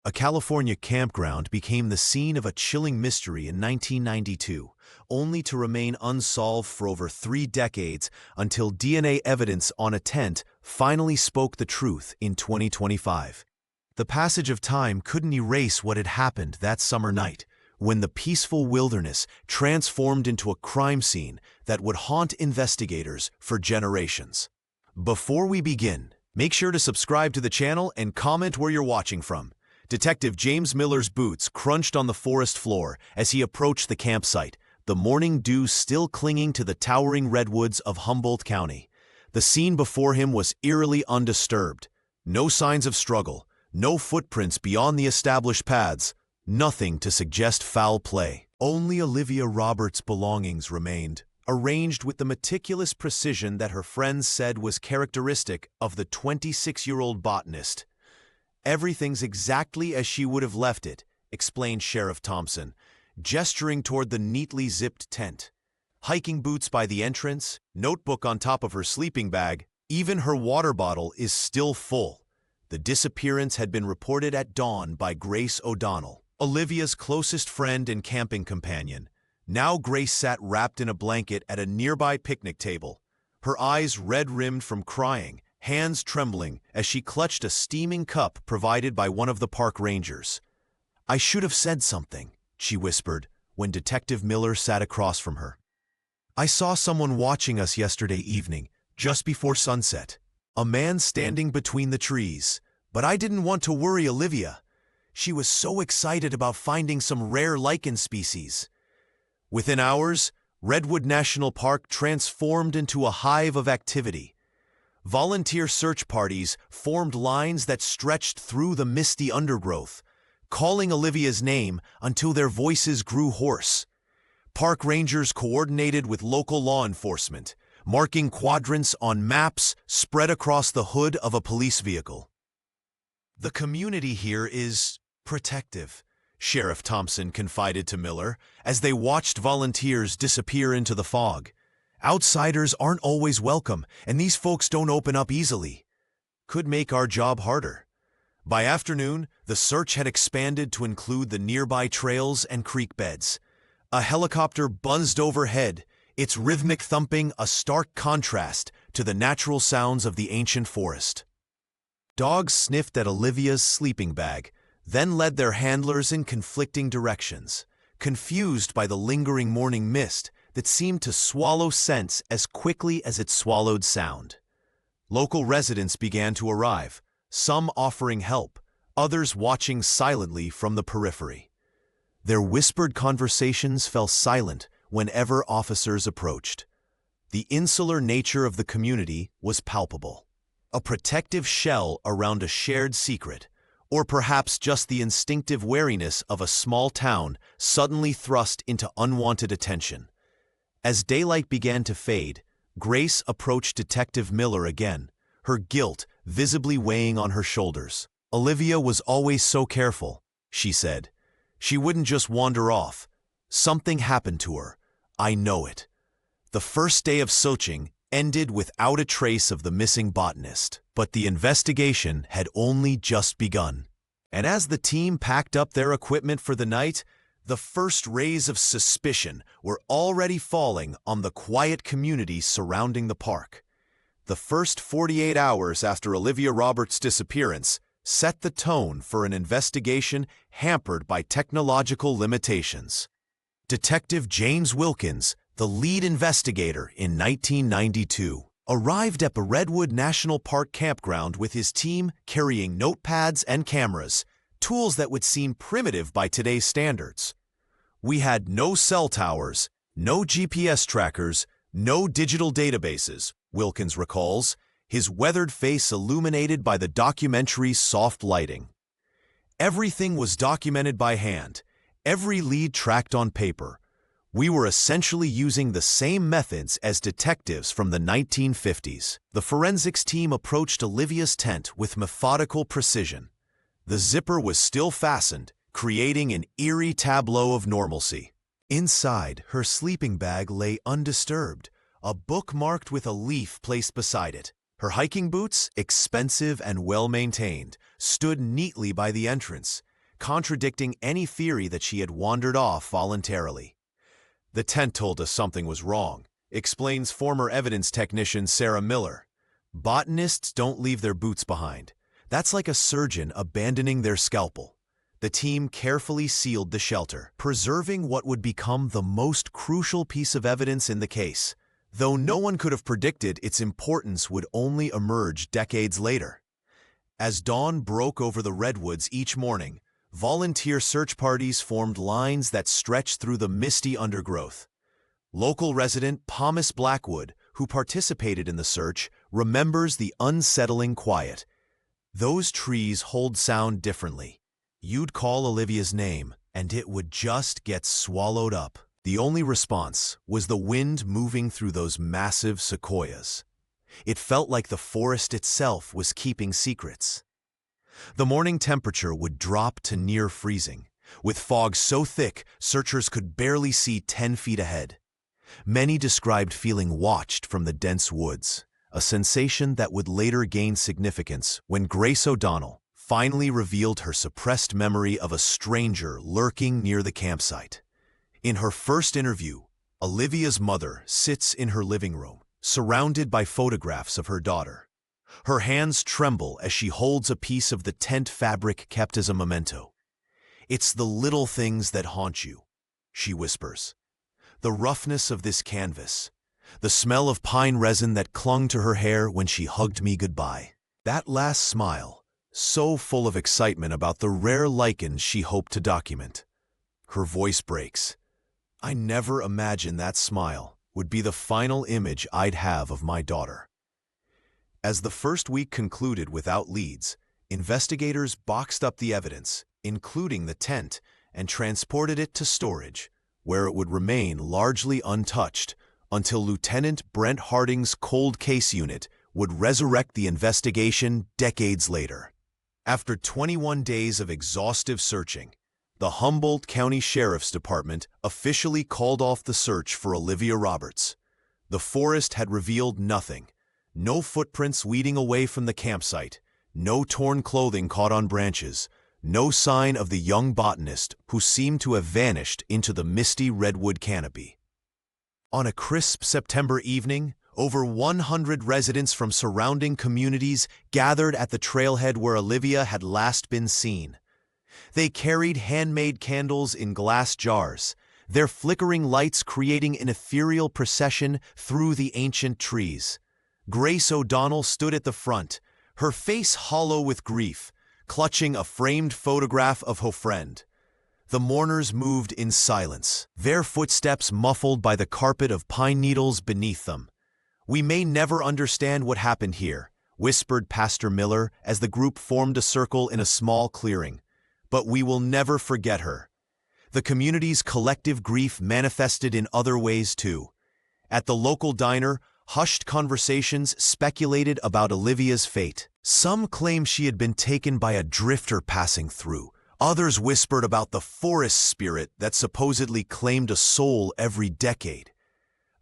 A California campground became the scene of a chilling mystery in 1992, only to remain unsolved for over 3 decades until DNA evidence on a tent finally spoke the truth in 2025. The passage of time couldn't erase what had happened that summer night, when the peaceful wilderness transformed into a crime scene that would haunt investigators for generations. Before we begin, make sure to subscribe to the channel and comment where you're watching from. Detective James Miller's boots crunched on the forest floor as he approached the campsite, the morning dew still clinging to the towering redwoods of Humboldt County. The scene before him was eerily undisturbed. No signs of struggle, no footprints beyond the established paths, nothing to suggest foul play. Only Olivia Roberts' belongings remained, arranged with the meticulous precision that her friends said was characteristic of the 26-year-old botanist. "Everything's exactly as she would have left it," explained Sheriff Thompson, gesturing toward the neatly zipped tent. Hiking boots by the entrance, notebook on top of her sleeping bag, even her water bottle is still full. The disappearance had been reported at dawn by Grace O'Donnell, Olivia's closest friend and camping companion. Now Grace sat wrapped in a blanket at a nearby picnic table, her eyes red-rimmed from crying, hands trembling as she clutched a steaming cup provided by one of the park rangers. "I should have said something," she whispered when Detective Miller sat across from her. "I saw someone watching us yesterday evening, just before sunset. A man standing between the trees, but I didn't want to worry Olivia. She was so excited about finding some rare lichen species." Within hours, Redwood National Park transformed into a hive of activity. Volunteer search parties formed lines that stretched through the misty undergrowth, calling Olivia's name until their voices grew hoarse. Park rangers coordinated with local law enforcement, marking quadrants on maps spread across the hood of a police vehicle. "The community here is protective," Sheriff Thompson confided to Miller as they watched volunteers disappear into the fog. "Outsiders aren't always welcome, and these folks don't open up easily. Could make our job harder." By afternoon, the search had expanded to include the nearby trails and creek beds. A helicopter buzzed overhead, its rhythmic thumping a stark contrast to the natural sounds of the ancient forest. Dogs sniffed at Olivia's sleeping bag, then led their handlers in conflicting directions, confused by the lingering morning mist that seemed to swallow scents as quickly as it swallowed sound. Local residents began to arrive, some offering help, others watching silently from the periphery. Their whispered conversations fell silent whenever officers approached. The insular nature of the community was palpable. A protective shell around a shared secret, or perhaps just the instinctive wariness of a small town suddenly thrust into unwanted attention. As daylight began to fade, Grace approached Detective Miller again, her guilt visibly weighing on her shoulders. "Olivia was always so careful," she said. "She wouldn't just wander off. Something happened to her. I know it." The first day of searching ended without a trace of the missing botanist, but the investigation had only just begun. And as the team packed up their equipment for the night, the first rays of suspicion were already falling on the quiet community surrounding the park. The first 48 hours after Olivia Roberts' disappearance set the tone for an investigation hampered by technological limitations. Detective James Wilkins, the lead investigator in 1992, arrived at the Redwood National Park campground with his team carrying notepads and cameras, tools that would seem primitive by today's standards. "We had no cell towers, no GPS trackers, no digital databases," Wilkins recalls, his weathered face illuminated by the documentary's soft lighting. "Everything was documented by hand, every lead tracked on paper. We were essentially using the same methods as detectives from the 1950s. The forensics team approached Olivia's tent with methodical precision. The zipper was still fastened, creating an eerie tableau of normalcy. Inside, her sleeping bag lay undisturbed, a book marked with a leaf placed beside it. Her hiking boots, expensive and well-maintained, stood neatly by the entrance, contradicting any theory that she had wandered off voluntarily. "The tent told us something was wrong," explains former evidence technician Sarah Miller. "Botanists don't leave their boots behind. That's like a surgeon abandoning their scalpel." The team carefully sealed the shelter, preserving what would become the most crucial piece of evidence in the case, though no one could have predicted its importance would only emerge decades later. As dawn broke over the redwoods each morning, volunteer search parties formed lines that stretched through the misty undergrowth. Local resident Thomas Blackwood, who participated in the search, remembers the unsettling quiet. "Those trees hold sound differently. You'd call Olivia's name, and it would just get swallowed up." The only response was the wind moving through those massive sequoias. It felt like the forest itself was keeping secrets. The morning temperature would drop to near freezing, with fog so thick searchers could barely see 10 feet ahead. Many described feeling watched from the dense woods, a sensation that would later gain significance when Grace O'Donnell finally revealed her suppressed memory of a stranger lurking near the campsite. In her first interview, Olivia's mother sits in her living room, surrounded by photographs of her daughter. Her hands tremble as she holds a piece of the tent fabric kept as a memento. "It's the little things that haunt you," she whispers. The roughness of this canvas, the smell of pine resin that clung to her hair when she hugged me goodbye. That last smile, so full of excitement about the rare lichens she hoped to document. Her voice breaks. "I never imagined that smile would be the final image I'd have of my daughter." As the first week concluded without leads, investigators boxed up the evidence, including the tent, and transported it to storage, where it would remain largely untouched until Lieutenant Brent Harding's cold case unit would resurrect the investigation decades later. After 21 days of exhaustive searching, the Humboldt County Sheriff's Department officially called off the search for Olivia Roberts. The forest had revealed nothing. No footprints leading away from the campsite, no torn clothing caught on branches, no sign of the young botanist who seemed to have vanished into the misty redwood canopy. On a crisp September evening, over 100 residents from surrounding communities gathered at the trailhead where Olivia had last been seen. They carried handmade candles in glass jars, their flickering lights creating an ethereal procession through the ancient trees. Grace O'Donnell stood at the front, her face hollow with grief, clutching a framed photograph of her friend. The mourners moved in silence, their footsteps muffled by the carpet of pine needles beneath them. "We may never understand what happened here," whispered Pastor Miller as the group formed a circle in a small clearing. "But we will never forget her." The community's collective grief manifested in other ways too. At the local diner, hushed conversations speculated about Olivia's fate. Some claimed she had been taken by a drifter passing through. Others whispered about the forest spirit that supposedly claimed a soul every decade.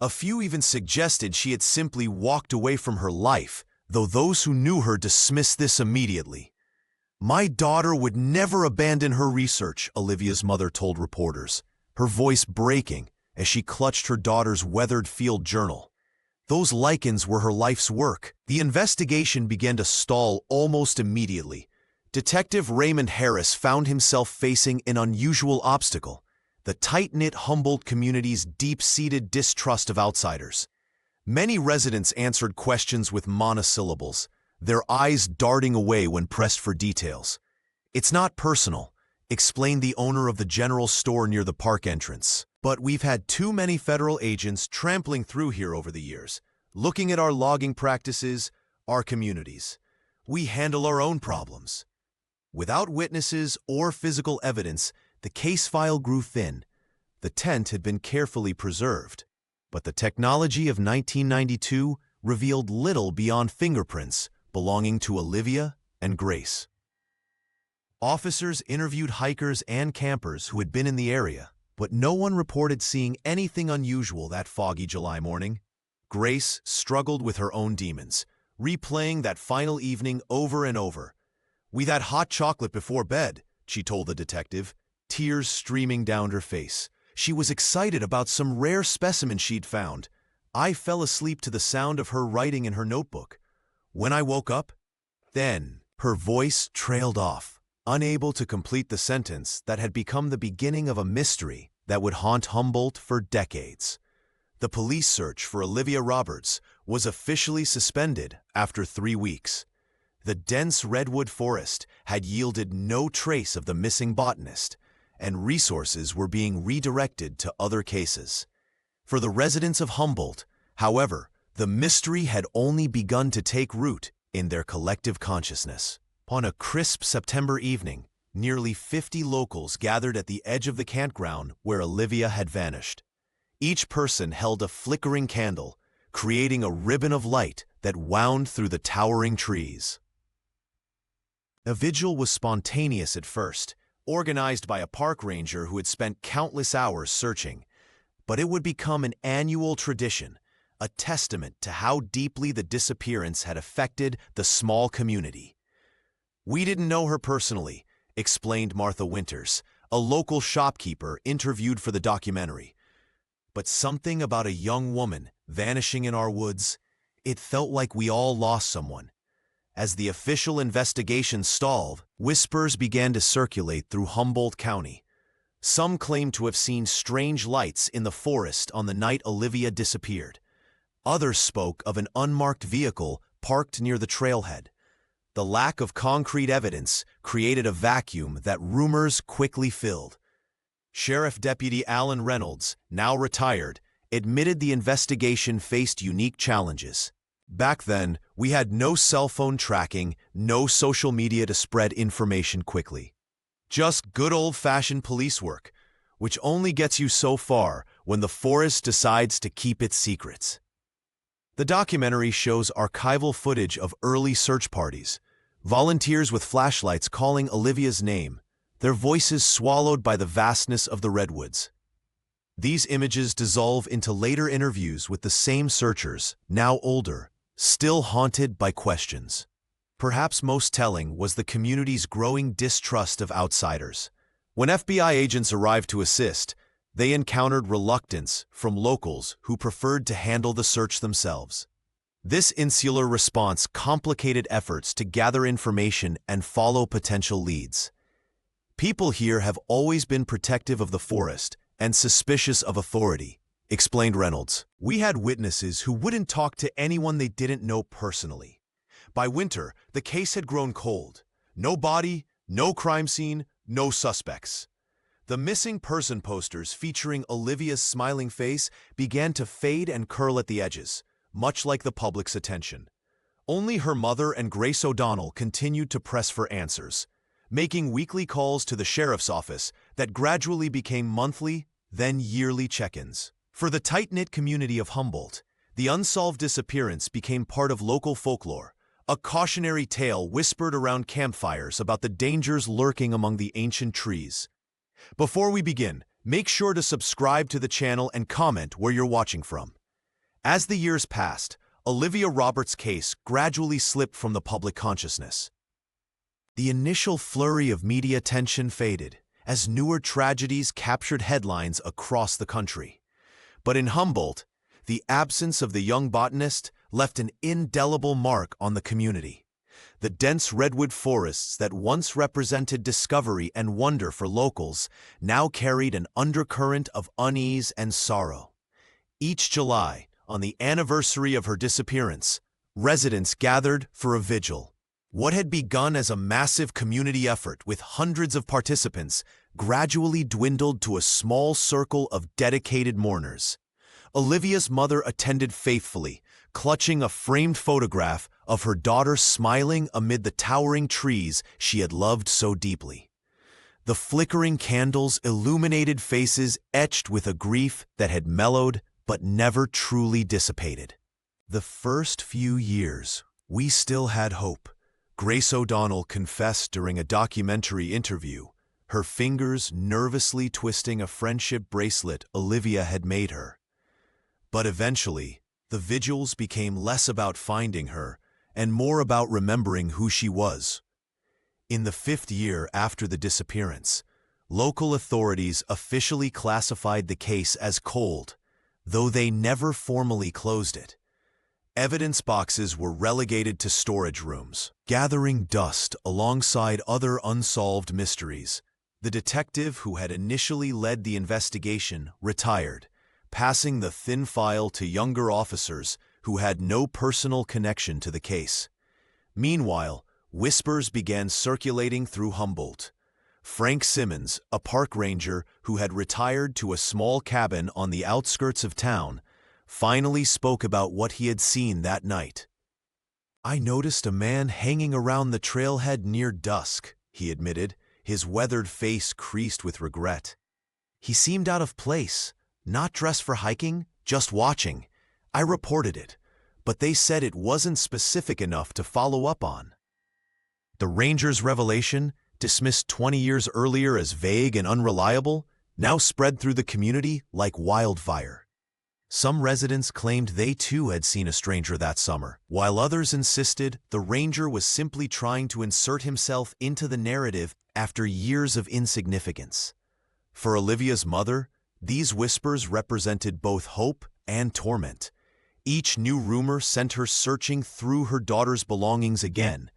A few even suggested she had simply walked away from her life, though those who knew her dismissed this immediately. "My daughter would never abandon her research," Olivia's mother told reporters, her voice breaking as she clutched her daughter's weathered field journal. Those lichens were her life's work. The investigation began to stall almost immediately. Detective Raymond Harris found himself facing an unusual obstacle: the tight-knit Humboldt community's deep-seated distrust of outsiders. Many residents answered questions with monosyllables, their eyes darting away when pressed for details. "It's not personal," explained the owner of the general store near the park entrance. "But we've had too many federal agents trampling through here over the years, looking at our logging practices, our communities. We handle our own problems." Without witnesses or physical evidence, the case file grew thin. The tent had been carefully preserved, but the technology of 1992 revealed little beyond fingerprints belonging to Olivia and Grace. Officers interviewed hikers and campers who had been in the area, but no one reported seeing anything unusual that foggy July morning. Grace struggled with her own demons, replaying that final evening over and over. "We had hot chocolate before bed. she told the detective, tears streaming down her face. She was excited about some rare specimen she'd found. I fell asleep to the sound of her writing in her notebook. When I woke up, then her voice trailed off, unable to complete the sentence that had become the beginning of a mystery that would haunt Humboldt for decades. The police search for Olivia Roberts was officially suspended after 3 weeks. The dense redwood forest had yielded no trace of the missing botanist, and resources were being redirected to other cases. For the residents of Humboldt, however, the mystery had only begun to take root in their collective consciousness. On a crisp September evening, nearly 50 locals gathered at the edge of the campground where Olivia had vanished. Each person held a flickering candle, creating a ribbon of light that wound through the towering trees. The vigil was spontaneous at first, organized by a park ranger who had spent countless hours searching, but it would become an annual tradition, a testament to how deeply the disappearance had affected the small community. "We didn't know her personally," explained Martha Winters, a local shopkeeper interviewed for the documentary. "But something about a young woman vanishing in our woods, it felt like we all lost someone." As the official investigation stalled, whispers began to circulate through Humboldt County. Some claimed to have seen strange lights in the forest on the night Olivia disappeared. Others spoke of an unmarked vehicle parked near the trailhead. The lack of concrete evidence created a vacuum that rumors quickly filled. Sheriff Deputy Alan Reynolds, now retired, admitted the investigation faced unique challenges. "Back then, we had no cell phone tracking, no social media to spread information quickly. Just good old-fashioned police work, which only gets you so far when the forest decides to keep its secrets." The documentary shows archival footage of early search parties, volunteers with flashlights calling Olivia's name, their voices swallowed by the vastness of the redwoods. These images dissolve into later interviews with the same searchers, now older, still haunted by questions. Perhaps most telling was the community's growing distrust of outsiders. When FBI agents arrived to assist, they encountered reluctance from locals who preferred to handle the search themselves. This insular response complicated efforts to gather information and follow potential leads. "People here have always been protective of the forest and suspicious of authority," explained Reynolds. "We had witnesses who wouldn't talk to anyone they didn't know personally. By winter, the case had grown cold. No body, no crime scene, no suspects. The missing person posters featuring Olivia's smiling face began to fade and curl at the edges, much like the public's attention. Only her mother and Grace O'Donnell continued to press for answers, making weekly calls to the sheriff's office that gradually became monthly, then yearly check-ins. For the tight-knit community of Humboldt, the unsolved disappearance became part of local folklore, a cautionary tale whispered around campfires about the dangers lurking among the ancient trees. Before we begin, make sure to subscribe to the channel and comment where you're watching from. As the years passed, Olivia Roberts' case gradually slipped from the public consciousness. The initial flurry of media attention faded as newer tragedies captured headlines across the country. But in Humboldt, the absence of the young botanist left an indelible mark on the community. The dense redwood forests that once represented discovery and wonder for locals now carried an undercurrent of unease and sorrow. Each July, on the anniversary of her disappearance, residents gathered for a vigil. What had begun as a massive community effort with hundreds of participants gradually dwindled to a small circle of dedicated mourners. Olivia's mother attended faithfully, clutching a framed photograph of her daughter smiling amid the towering trees she had loved so deeply. The flickering candles illuminated faces etched with a grief that had mellowed but never truly dissipated. "The first few years, we still had hope," Grace O'Donnell confessed during a documentary interview, her fingers nervously twisting a friendship bracelet Olivia had made her. But eventually, the vigils became less about finding her and more about remembering who she was. In the 5th year after the disappearance, local authorities officially classified the case as cold, though they never formally closed it. Evidence boxes were relegated to storage rooms, gathering dust alongside other unsolved mysteries. The detective who had initially led the investigation retired, passing the thin file to younger officers who had no personal connection to the case. Meanwhile, whispers began circulating through Humboldt. Frank Simmons, a park ranger who had retired to a small cabin on the outskirts of town, finally spoke about what he had seen that night. "I noticed a man hanging around the trailhead near dusk," he admitted, his weathered face creased with regret. "He seemed out of place, not dressed for hiking, just watching. I reported it, but they said it wasn't specific enough to follow up on." The ranger's revelation, dismissed 20 years earlier as vague and unreliable, now spread through the community like wildfire. Some residents claimed they too had seen a stranger that summer, while others insisted the ranger was simply trying to insert himself into the narrative after years of insignificance. For Olivia's mother, these whispers represented both hope and torment. Each new rumor sent her searching through her daughter's belongings again,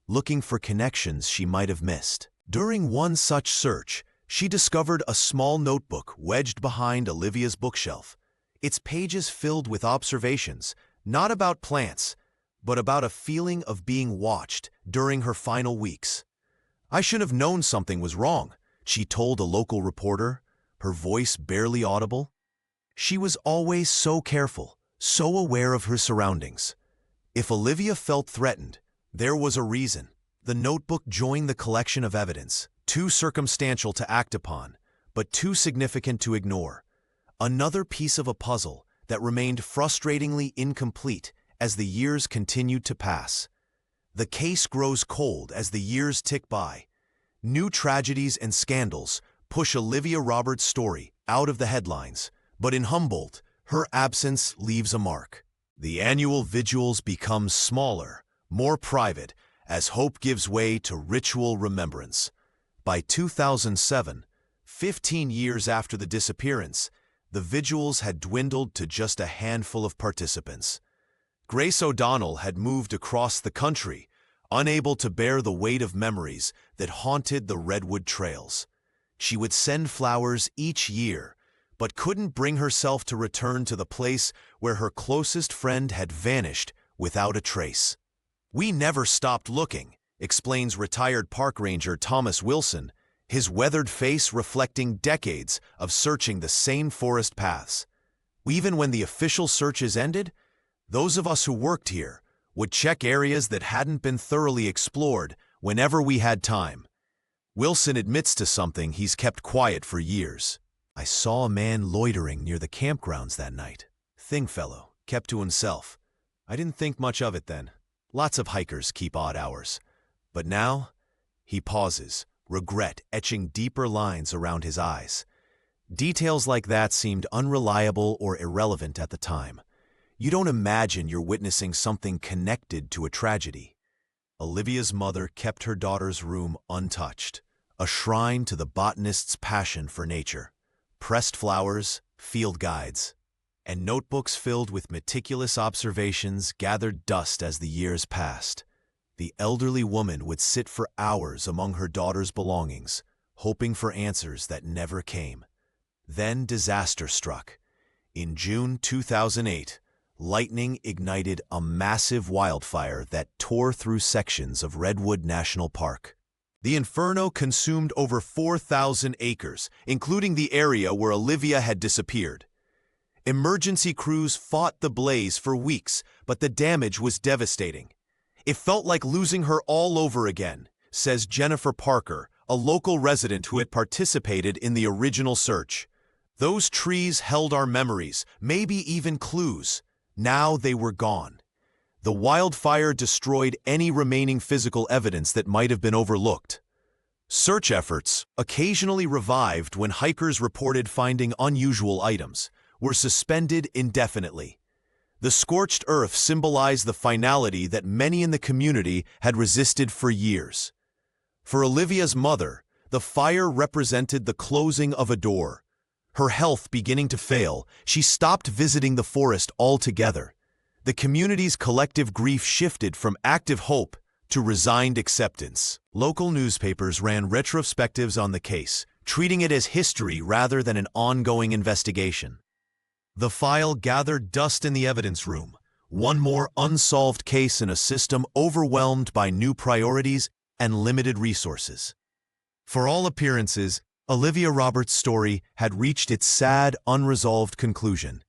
looking for connections she might have missed. During one such search, she discovered a small notebook wedged behind Olivia's bookshelf, its pages filled with observations, not about plants, but about a feeling of being watched during her final weeks. "I should have known something was wrong," she told a local reporter, her voice barely audible. She was always so careful, so aware of her surroundings. If Olivia felt threatened, there was a reason. The notebook joined the collection of evidence, too circumstantial to act upon, but too significant to ignore. Another piece of a puzzle that remained frustratingly incomplete as the years continued to pass. The case grows cold as the years tick by. New tragedies and scandals push Olivia Roberts' story out of the headlines, but in Humboldt, her absence leaves a mark. The annual vigils become smaller, more private, as hope gives way to ritual remembrance. By 2007, 15 years after the disappearance, the vigils had dwindled to just a handful of participants. Grace O'Donnell had moved across the country, unable to bear the weight of memories that haunted the redwood trails. She would send flowers each year, but couldn't bring herself to return to the place where her closest friend had vanished without a trace. "We never stopped looking," explains retired park ranger Thomas Wilson, his weathered face reflecting decades of searching the same forest paths. "Even when the official searches ended, those of us who worked here would check areas that hadn't been thoroughly explored whenever we had time." Wilson admits to something he's kept quiet for years. "I saw a man loitering near the campgrounds that night. Thin fellow, kept to himself. I didn't think much of it then. Lots of hikers keep odd hours. But now," he pauses, regret etching deeper lines around his eyes. Details like that seemed unreliable or irrelevant at the time. You don't imagine you're witnessing something connected to a tragedy. Olivia's mother kept her daughter's room untouched, a shrine to the botanist's passion for nature. Pressed flowers, field guides, and notebooks filled with meticulous observations gathered dust as the years passed. The elderly woman would sit for hours among her daughter's belongings, hoping for answers that never came. Then disaster struck. In June 2008, lightning ignited a massive wildfire that tore through sections of Redwood National Park. The inferno consumed over 4,000 acres, including the area where Olivia had disappeared. Emergency crews fought the blaze for weeks, but the damage was devastating. "It felt like losing her all over again," says Jennifer Parker, a local resident who had participated in the original search. "Those trees held our memories, maybe even clues. Now they were gone." The wildfire destroyed any remaining physical evidence that might have been overlooked. Search efforts, occasionally revived when hikers reported finding unusual items, were suspended indefinitely. The scorched earth symbolized the finality that many in the community had resisted for years. For Olivia's mother, the fire represented the closing of a door. Her health beginning to fail, she stopped visiting the forest altogether. The community's collective grief shifted from active hope to resigned acceptance. Local newspapers ran retrospectives on the case, treating it as history rather than an ongoing investigation. The file gathered dust in the evidence room, one more unsolved case in a system overwhelmed by new priorities and limited resources. For all appearances, Olivia Roberts' story had reached its sad, unresolved conclusion.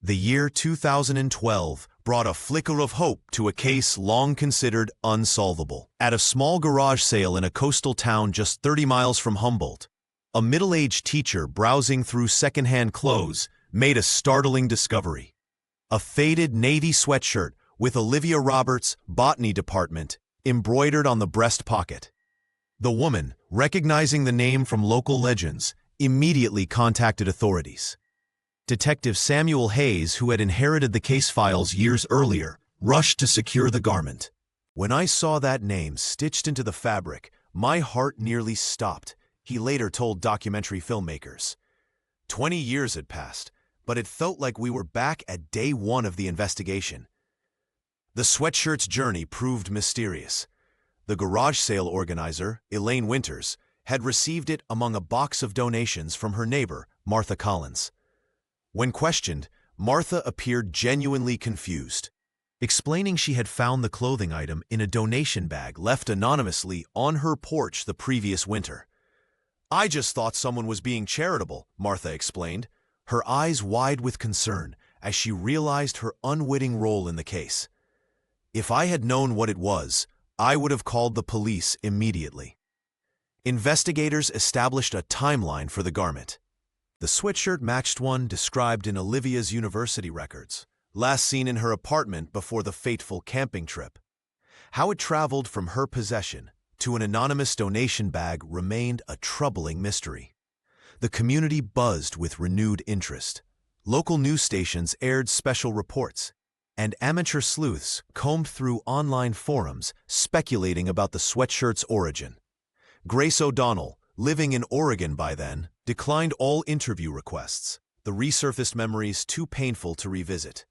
The year 2012 brought a flicker of hope to a case long considered unsolvable. At a small garage sale in a coastal town just 30 miles from Humboldt, a middle-aged teacher browsing through secondhand clothes made a startling discovery. A faded navy sweatshirt with Olivia Roberts' botany department embroidered on the breast pocket. The woman, recognizing the name from local legends, immediately contacted authorities. Detective Samuel Hayes, who had inherited the case files years earlier, rushed to secure the garment. When I saw that name stitched into the fabric, my heart nearly stopped, he later told documentary filmmakers. 20 years had passed, but it felt like we were back at day one of the investigation. The sweatshirt's journey proved mysterious. The garage sale organizer, Elaine Winters, had received it among a box of donations from her neighbor, Martha Collins. When questioned, Martha appeared genuinely confused, explaining she had found the clothing item in a donation bag left anonymously on her porch the previous winter. "I just thought someone was being charitable," Martha explained, her eyes wide with concern as she realized her unwitting role in the case. "If I had known what it was, I would have called the police immediately." Investigators established a timeline for the garment. The sweatshirt matched one described in Olivia's university records, last seen in her apartment before the fateful camping trip. How it traveled from her possession to an anonymous donation bag remained a troubling mystery. The community buzzed with renewed interest. Local news stations aired special reports, and amateur sleuths combed through online forums speculating about the sweatshirt's origin. Grace O'Donnell, living in Oregon by then, declined all interview requests, the resurfaced memories too painful to revisit.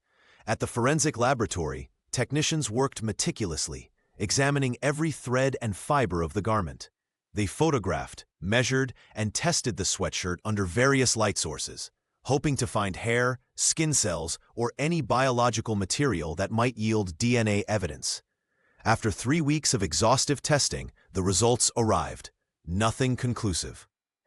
At the forensic laboratory, technicians worked meticulously, examining every thread and fiber of the garment. They photographed, measured, and tested the sweatshirt under various light sources, hoping to find hair, skin cells, or any biological material that might yield DNA evidence. After 3 weeks of exhaustive testing, the results arrived. Nothing conclusive.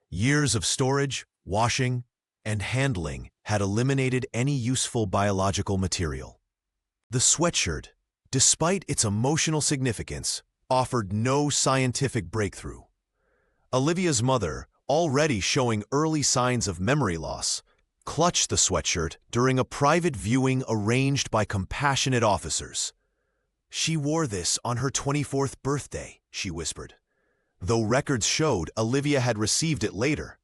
Years of storage, washing, and handling had eliminated any useful biological material. The sweatshirt, despite its emotional significance, offered no scientific breakthrough. Olivia's mother, already showing early signs of memory loss, clutched the sweatshirt during a private viewing arranged by compassionate officers. "She wore this on her 24th birthday," she whispered, though records showed Olivia had received it later.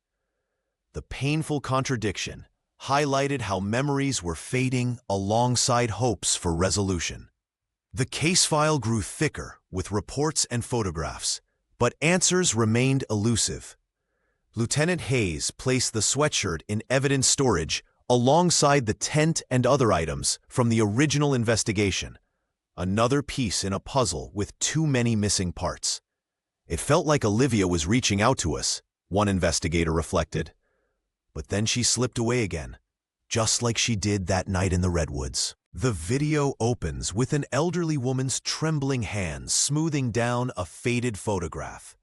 The painful contradiction highlighted how memories were fading alongside hopes for resolution. The case file grew thicker with reports and photographs, but answers remained elusive. Lieutenant Hayes placed the sweatshirt in evidence storage alongside the tent and other items from the original investigation, another piece in a puzzle with too many missing parts. "It felt like Olivia was reaching out to us," one investigator reflected. But then she slipped away again, just like she did that night in the redwoods. The video opens with an elderly woman's trembling hands smoothing down a faded photograph.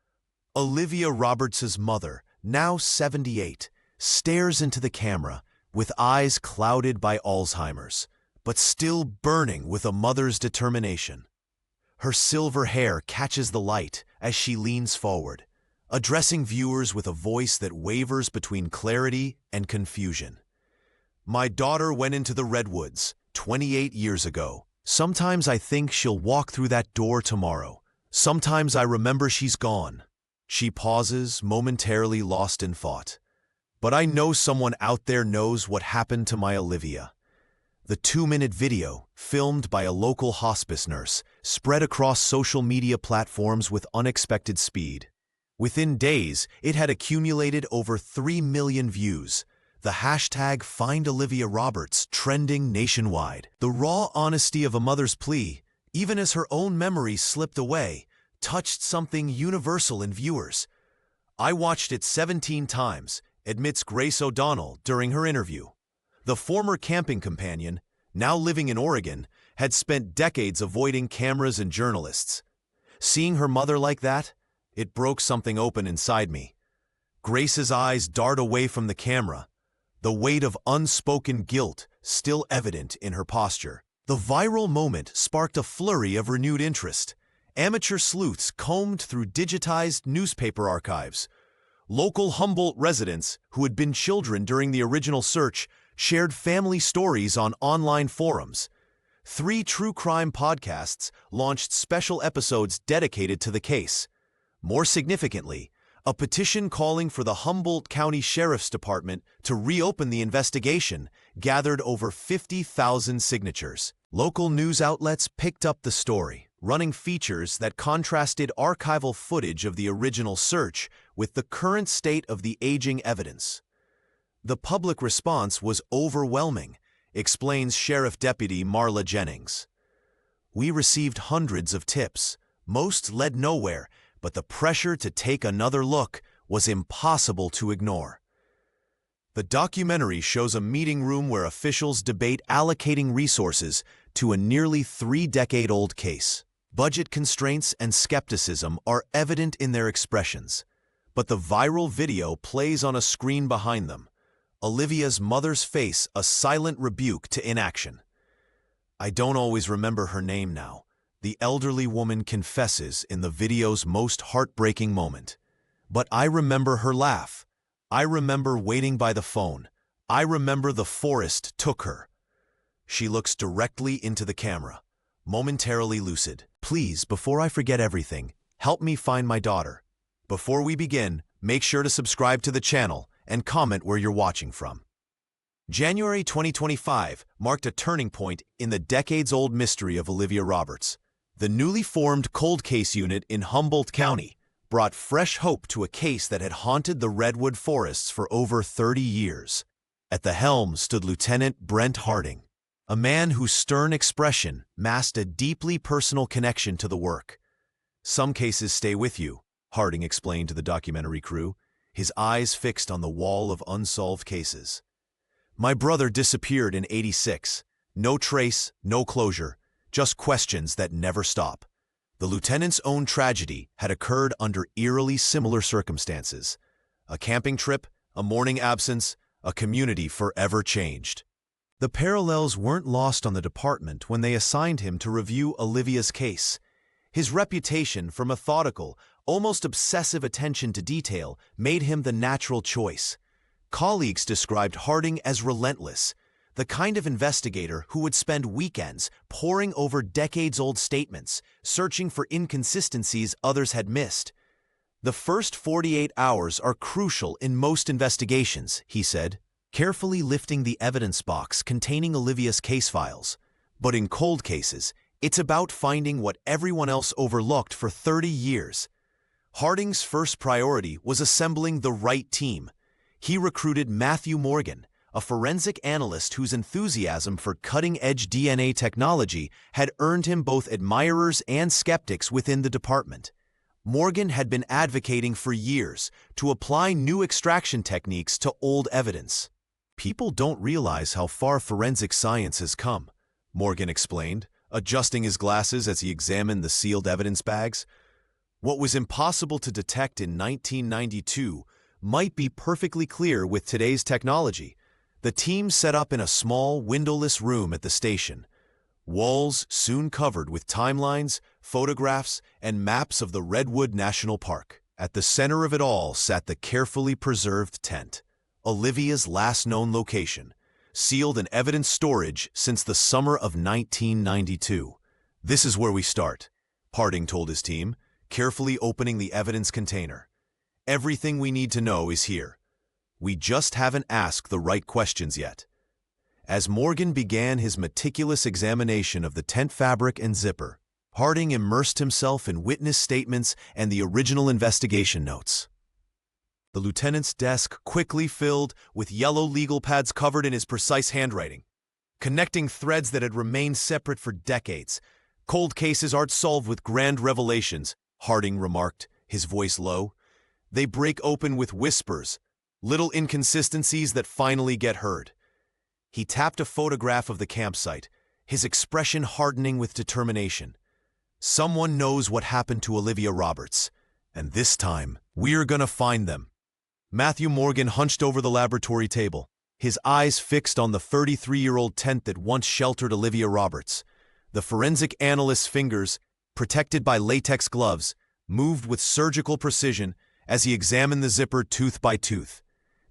Olivia Roberts' mother, now 78, stares into the camera with eyes clouded by Alzheimer's, but still burning with a mother's determination. Her silver hair catches the light as she leans forward, addressing viewers with a voice that wavers between clarity and confusion. "My daughter went into the redwoods 28 years ago. Sometimes I think she'll walk through that door tomorrow. Sometimes I remember she's gone." She pauses, momentarily lost in thought. "But I know someone out there knows what happened to my Olivia. The 2-minute video, filmed by a local hospice nurse, spread across social media platforms with unexpected speed. Within days, it had accumulated over 3 million views. The hashtag #FindOliviaRoberts trending nationwide. The raw honesty of a mother's plea, even as her own memory slipped away, touched something universal in viewers. "I watched it 17 times, admits Grace O'Donnell during her interview. The former camping companion, now living in Oregon, had spent decades avoiding cameras and journalists. Seeing her mother like that, it broke something open inside me. Grace's eyes dart away from the camera, the weight of unspoken guilt still evident in her posture. The viral moment sparked a flurry of renewed interest. Amateur sleuths combed through digitized newspaper archives. Local Humboldt residents, who had been children during the original search, shared family stories on online forums. 3 true crime podcasts launched special episodes dedicated to the case. More significantly, a petition calling for the Humboldt County Sheriff's Department to reopen the investigation gathered over 50,000 signatures. Local news outlets picked up the story, running features that contrasted archival footage of the original search with the current state of the aging evidence. The public response was overwhelming, explains Sheriff Deputy Marla Jennings. "We received hundreds of tips. Most led nowhere, but the pressure to take another look was impossible to ignore." The documentary shows a meeting room where officials debate allocating resources to a nearly 3-decade-old case. Budget constraints and skepticism are evident in their expressions, but the viral video plays on a screen behind them. Olivia's mother's face a silent rebuke to inaction. "I don't always remember her name now," the elderly woman confesses in the video's most heartbreaking moment. "But I remember her laugh. I remember waiting by the phone. I remember the forest took her." She looks directly into the camera, momentarily lucid. "Please, before I forget everything, help me find my daughter. Before we begin, make sure to subscribe to the channel and comment where you're watching from." January 2025 marked a turning point in the decades-old mystery of Olivia Roberts. The newly formed cold case unit in Humboldt County brought fresh hope to a case that had haunted the redwood forests for over 30 years. At the helm stood Lieutenant Brent Harding, a man whose stern expression masked a deeply personal connection to the work. "Some cases stay with you," Harding explained to the documentary crew, his eyes fixed on the wall of unsolved cases. "My brother disappeared in '86. No trace, no closure, just questions that never stop." The lieutenant's own tragedy had occurred under eerily similar circumstances. A camping trip, a morning absence, a community forever changed. The parallels weren't lost on the department when they assigned him to review Olivia's case. His reputation for methodical, almost obsessive attention to detail made him the natural choice. Colleagues described Harding as relentless, the kind of investigator who would spend weekends poring over decades-old statements, searching for inconsistencies others had missed. "The first 48 hours are crucial in most investigations," he said, carefully lifting the evidence box containing Olivia's case files. "But in cold cases, it's about finding what everyone else overlooked for 30 years. Harding's first priority was assembling the right team. He recruited Matthew Morgan, a forensic analyst whose enthusiasm for cutting-edge DNA technology had earned him both admirers and skeptics within the department. Morgan had been advocating for years to apply new extraction techniques to old evidence. "People don't realize how far forensic science has come," Morgan explained, adjusting his glasses as he examined the sealed evidence bags. "What was impossible to detect in 1992 might be perfectly clear with today's technology." The team set up in a small, windowless room at the station. Walls soon covered with timelines, photographs, and maps of the Redwood National Park. At the center of it all sat the carefully preserved tent, Olivia's last known location, sealed in evidence storage since the summer of 1992. "This is where we start," Harding told his team, carefully opening the evidence container. "Everything we need to know is here. We just haven't asked the right questions yet." As Morgan began his meticulous examination of the tent fabric and zipper, Harding immersed himself in witness statements and the original investigation notes. The lieutenant's desk quickly filled with yellow legal pads covered in his precise handwriting, connecting threads that had remained separate for decades. "Cold cases aren't solved with grand revelations," Harding remarked, his voice low. "They break open with whispers, little inconsistencies that finally get heard." He tapped a photograph of the campsite, his expression hardening with determination. "Someone knows what happened to Olivia Roberts, and this time, we're gonna find them." Matthew Morgan hunched over the laboratory table, his eyes fixed on the 33-year-old tent that once sheltered Olivia Roberts. The forensic analyst's fingers, protected by latex gloves, moved with surgical precision as he examined the zipper tooth by tooth.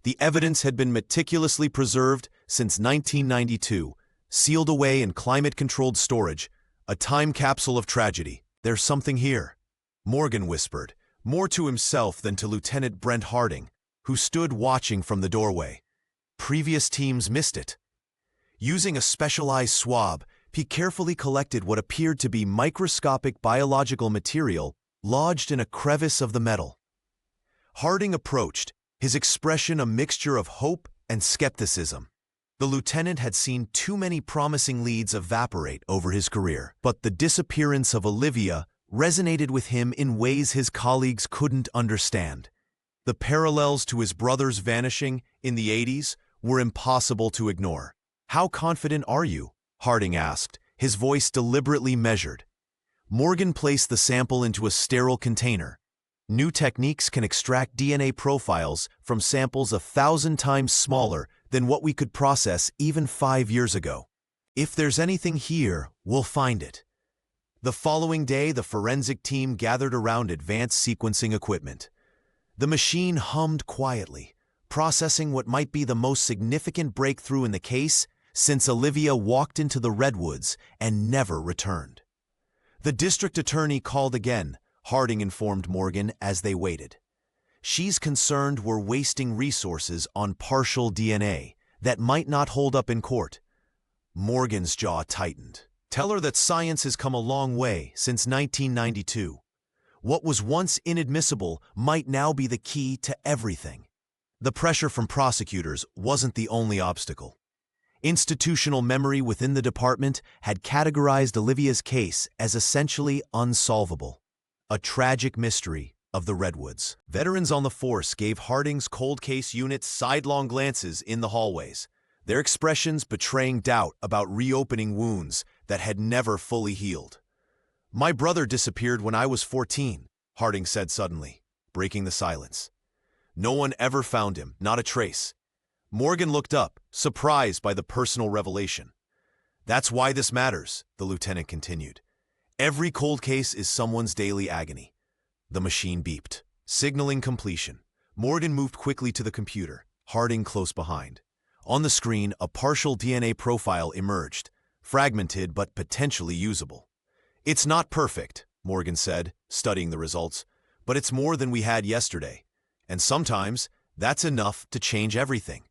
The evidence had been meticulously preserved since 1992, sealed away in climate-controlled storage, a time capsule of tragedy. "There's something here," Morgan whispered, more to himself than to Lieutenant Brent Harding, who stood watching from the doorway. Previous teams missed it. Using a specialized swab, he carefully collected what appeared to be microscopic biological material lodged in a crevice of the metal. Harding approached, his expression a mixture of hope and skepticism. The lieutenant had seen too many promising leads evaporate over his career, but the disappearance of Olivia resonated with him in ways his colleagues couldn't understand. The parallels to his brother's vanishing in the 80s were impossible to ignore. "How confident are you?" Harding asked, his voice deliberately measured. Morgan placed the sample into a sterile container. "New techniques can extract DNA profiles from samples 1,000 times smaller than what we could process even 5 years ago. If there's anything here, we'll find it." The following day, the forensic team gathered around advanced sequencing equipment. The machine hummed quietly, processing what might be the most significant breakthrough in the case since Olivia walked into the redwoods and never returned. The district attorney called again, Harding informed Morgan as they waited. "She's concerned we're wasting resources on partial DNA that might not hold up in court." Morgan's jaw tightened. "Tell her that science has come a long way since 1992. What was once inadmissible might now be the key to everything." The pressure from prosecutors wasn't the only obstacle. Institutional memory within the department had categorized Olivia's case as essentially unsolvable. A tragic mystery of the Redwoods. Veterans on the force gave Harding's cold case unit sidelong glances in the hallways, their expressions betraying doubt about reopening wounds that had never fully healed. "My brother disappeared when I was 14, Harding said suddenly, breaking the silence. "No one ever found him, not a trace." Morgan looked up, surprised by the personal revelation. "That's why this matters," the lieutenant continued. "Every cold case is someone's daily agony." The machine beeped, signaling completion. Morgan moved quickly to the computer, Harding close behind. On the screen, a partial DNA profile emerged, fragmented but potentially usable. "It's not perfect," Morgan said, studying the results, "but it's more than we had yesterday. And sometimes, that's enough to change everything."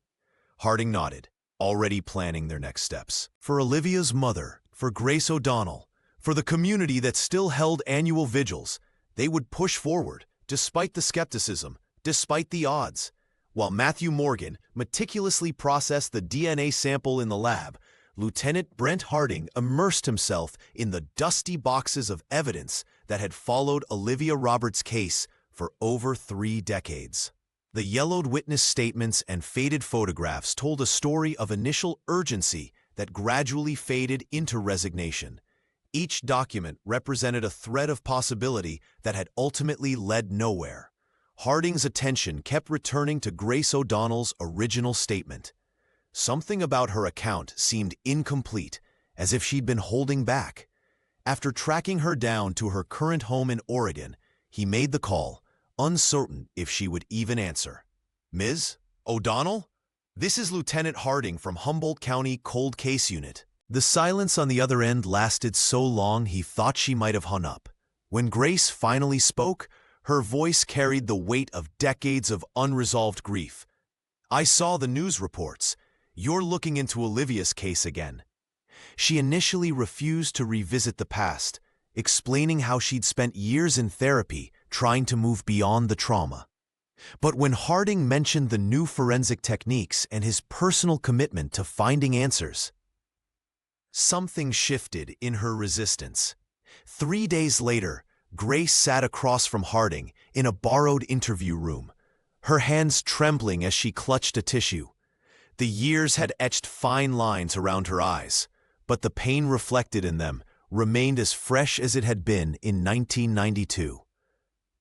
Harding nodded, already planning their next steps. For Olivia's mother, for Grace O'Donnell, for the community that still held annual vigils, they would push forward, despite the skepticism, despite the odds. While Matthew Morgan meticulously processed the DNA sample in the lab, Lieutenant Brent Harding immersed himself in the dusty boxes of evidence that had followed Olivia Roberts' case for over 3 decades. The yellowed witness statements and faded photographs told a story of initial urgency that gradually faded into resignation. Each document represented a thread of possibility that had ultimately led nowhere. Harding's attention kept returning to Grace O'Donnell's original statement. Something about her account seemed incomplete, as if she'd been holding back. After tracking her down to her current home in Oregon, he made the call, uncertain if she would even answer. "Ms. O'Donnell? This is Lieutenant Harding from Humboldt County Cold Case Unit." The silence on the other end lasted so long he thought she might have hung up. When Grace finally spoke, her voice carried the weight of decades of unresolved grief. "I saw the news reports. "You're looking into Olivia's case again." She initially refused to revisit the past, explaining how she'd spent years in therapy trying to move beyond the trauma. But when Harding mentioned the new forensic techniques and his personal commitment to finding answers, something shifted in her resistance. 3 days later, Grace sat across from Harding in a borrowed interview room, her hands trembling as she clutched a tissue. The years had etched fine lines around her eyes, but the pain reflected in them remained as fresh as it had been in 1992.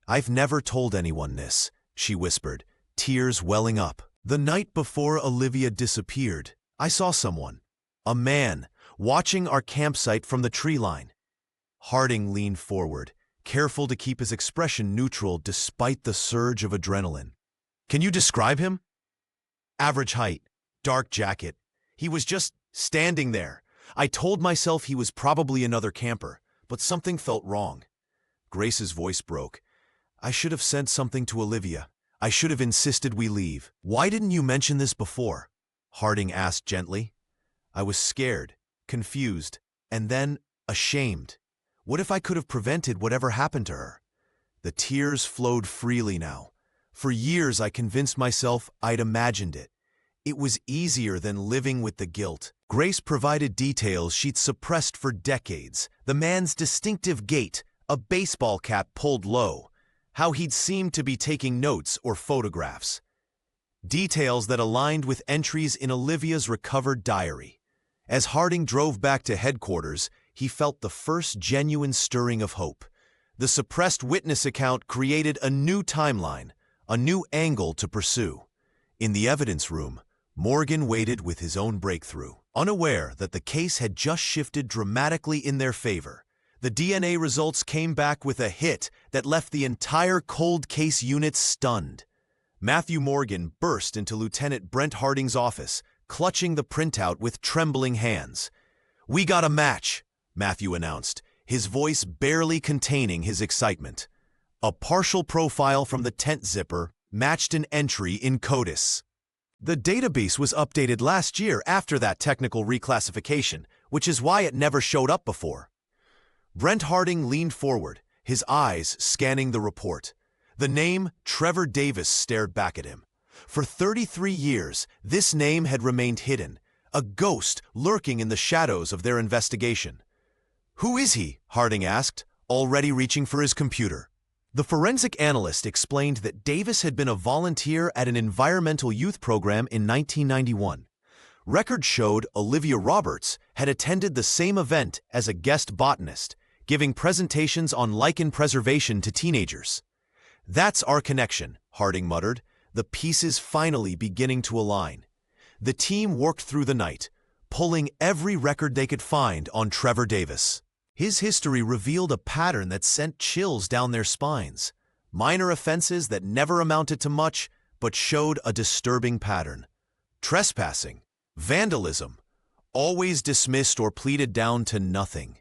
"I've never told anyone this," she whispered, tears welling up. "The night before Olivia disappeared, I saw someone, a man, watching our campsite from the tree line." Harding leaned forward, careful to keep his expression neutral despite the surge of adrenaline. "Can you describe him?" "Average height, dark jacket. He was just standing there. I told myself he was probably another camper, but something felt wrong." Grace's voice broke. "I should have sent something to Olivia. I should have insisted we leave." "Why didn't you mention this before?" Harding asked gently. "I was scared, confused, and then ashamed. What if I could have prevented whatever happened to her?" The tears flowed freely now. "For years I convinced myself I'd imagined it. It was easier than living with the guilt." Grace provided details she'd suppressed for decades. The man's distinctive gait, a baseball cap pulled low, how he'd seemed to be taking notes or photographs. Details that aligned with entries in Olivia's recovered diary. As Harding drove back to headquarters, he felt the first genuine stirring of hope. The suppressed witness account created a new timeline, a new angle to pursue. In the evidence room, Morgan waited with his own breakthrough. Unaware that the case had just shifted dramatically in their favor, the DNA results came back with a hit that left the entire cold case unit stunned. Matthew Morgan burst into Lieutenant Brent Harding's office, clutching the printout with trembling hands. "We got a match," Matthew announced, his voice barely containing his excitement. A partial profile from the tent zipper matched an entry in CODIS. The database was updated last year after that technical reclassification, which is why it never showed up before. Brent Harding leaned forward, his eyes scanning the report. The name Trevor Davis stared back at him. For 33 years, this name had remained hidden, a ghost lurking in the shadows of their investigation. "Who is he?" Harding asked, already reaching for his computer. The forensic analyst explained that Davis had been a volunteer at an environmental youth program in 1991. Records showed Olivia Roberts had attended the same event as a guest botanist, giving presentations on lichen preservation to teenagers. "That's our connection," Harding muttered, the pieces finally beginning to align. The team worked through the night, pulling every record they could find on Trevor Davis. His history revealed a pattern that sent chills down their spines. Minor offenses that never amounted to much, but showed a disturbing pattern. Trespassing, vandalism, always dismissed or pleaded down to nothing.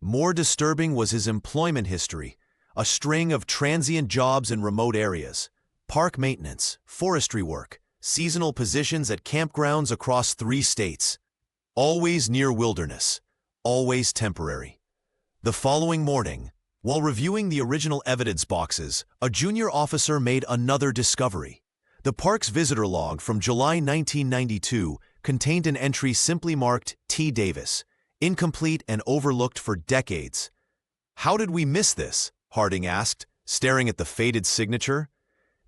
More disturbing was his employment history, a string of transient jobs in remote areas, park maintenance, forestry work, seasonal positions at campgrounds across 3 states. Always near wilderness, always temporary. The following morning, while reviewing the original evidence boxes, a junior officer made another discovery. The park's visitor log from July 1992 contained an entry simply marked T. Davis, incomplete and overlooked for decades. "How did we miss this?" Harding asked, staring at the faded signature.